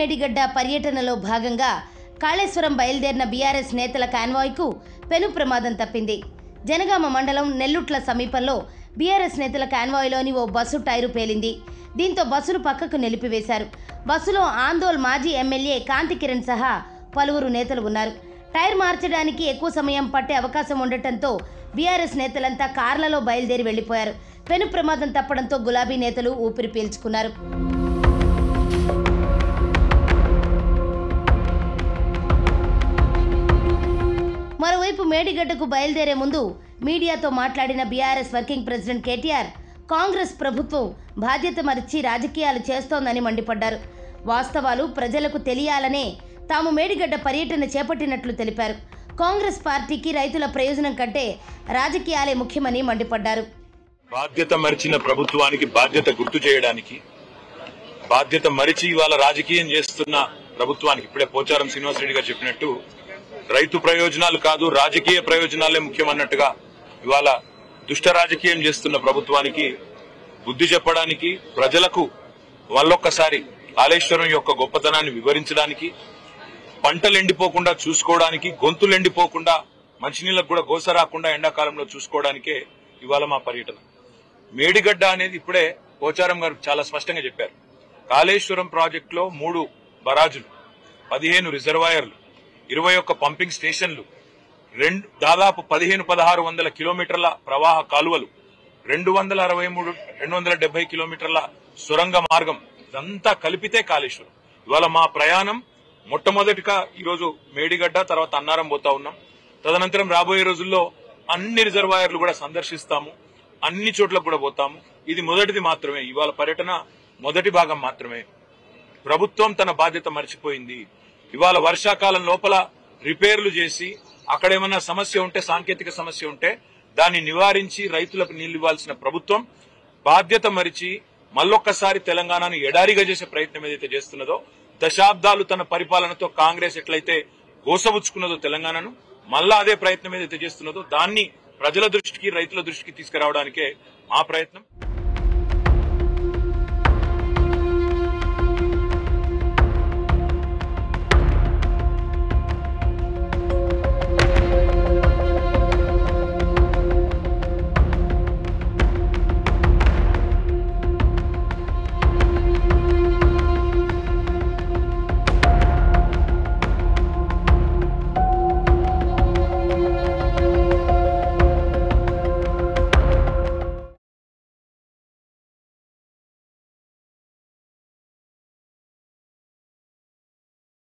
మేడిగడ్డ పర్యటనలో భాగంగా కాళేశ్వరం బయలుదేరిన బీఆర్ఎస్ నేతల కాన్వాయ్కు పెను ప్రమాదం తప్పింది. జనగామ మండలం నెల్లుట్ల సమీపంలో బీఆర్ఎస్ నేతల కాన్వాయ్లోని ఓ బస్సు టైరు పేలింది. దీంతో బస్సును పక్కకు నిలిపివేశారు. బస్సులో ఆందోళ్ మాజీ ఎమ్మెల్యే కాంతి కిరణ్ సహా పలువురు నేతలు ఉన్నారు. టైర్ మార్చడానికి ఎక్కువ సమయం పట్టే అవకాశం ఉండటంతో బీఆర్ఎస్ నేతలంతా కార్లలో బయలుదేరి వెళ్లిపోయారు. పెను ప్రమాదం తప్పడంతో గులాబీ నేతలు ఊపిరి పీల్చుకున్నారు. మరోవైపు మేడిగడ్డకు బయలుదేరే ముందు మీడియాతో మాట్లాడిన BRS working president KTR Congress ప్రభుత్వం బాధ్యత మరిచి రాజకీయాలు చేస్తోందని మండిపడ్డారు. వాస్తవాలు ప్రజలకు తెలియాలనే తాము మేడిగడ్డ పర్యటన చేపట్టినట్లు తెలిపారు. కాంగ్రెస్ పార్టీకి రైతుల ప్రయోజనం కంటే రాజకీయాలే ముఖ్యమని మండిపడ్డారు. బాధ్యత మరిచిన ప్రభుత్వానికి బాధ్యత గుర్తు చేయడానికి, బాధ్యత మరిచి ఇవాళ రాజకీయం చేస్తున్న ప్రభుత్వానికి ఇప్పుడే పోచారం శ్రీనివాసరెడ్డి గారు చెప్పినట్టు రైతు ప్రయోజనాలు కాదు రాజకీయ ప్రయోజనాలే ముఖ్యమన్నట్టుగా ఇవాళ దుష్ట రాజకీయం చేస్తున్న ప్రభుత్వానికి బుద్ధి చెప్పడానికి, ప్రజలకు వాళ్ళొక్కసారి కాళేశ్వరం యొక్క గొప్పతనాన్ని వివరించడానికి, పంటలు ఎండిపోకుండా చూసుకోవడానికి, గొంతులు ఎండిపోకుండా మంచినీళ్ళకు కూడా గోస రాకుండా ఎండాకాలంలో చూసుకోవడానికే ఇవాళ మా పర్యటన. మేడిగడ్డ అనేది ఇప్పుడే పోచారం గారు చాలా స్పష్టంగా చెప్పారు. కాళేశ్వరం ప్రాజెక్టులో 3 బరాజులు, 15 రిజర్వాయర్లు, 21 పంపింగ్ స్టేషన్లు, దాదాపు 1500-1600 కిలోమీటర్ల ప్రవాహ కాలువలు, 270 కిలోమీటర్ల సొరంగ మార్గం, ఇదంతా కలిపితే కాళేశ్వరం. ఇవాళ మా ప్రయాణం మొట్టమొదటిగా ఈరోజు మేడిగడ్డ, తర్వాత అన్నారం పోతా ఉన్నాం. తదనంతరం రాబోయే రోజుల్లో అన్ని రిజర్వాయర్లు కూడా సందర్శిస్తాము, అన్ని చోట్లకు కూడా పోతాము. ఇది మొదటిది మాత్రమే, ఇవాళ పర్యటన మొదటి భాగం మాత్రమే. ప్రభుత్వం తన బాధ్యత మర్చిపోయింది. ఇవాళ వర్షాకాలం లోపల రిపేర్లు చేసి అక్కడేమన్నా సమస్య ఉంటే, సాంకేతిక సమస్య ఉంటే దాన్ని నివారించి రైతులకు నీళ్లు ఇవ్వాల్సిన ప్రభుత్వం బాధ్యత మరిచి మళ్ళొక్కసారి తెలంగాణను ఎడారిగా చేసే ప్రయత్నం ఏదైతే చేస్తున్నదో, దశాబ్దాలు తన పరిపాలనతో కాంగ్రెస్ ఎట్లయితే గోసబుచ్చుకున్నదో తెలంగాణను, మళ్ళా అదే ప్రయత్నం ఏదైతే చేస్తున్నదో దాన్ని ప్రజల దృష్టికి, రైతుల దృష్టికి తీసుకురావడానికే మా ప్రయత్నం.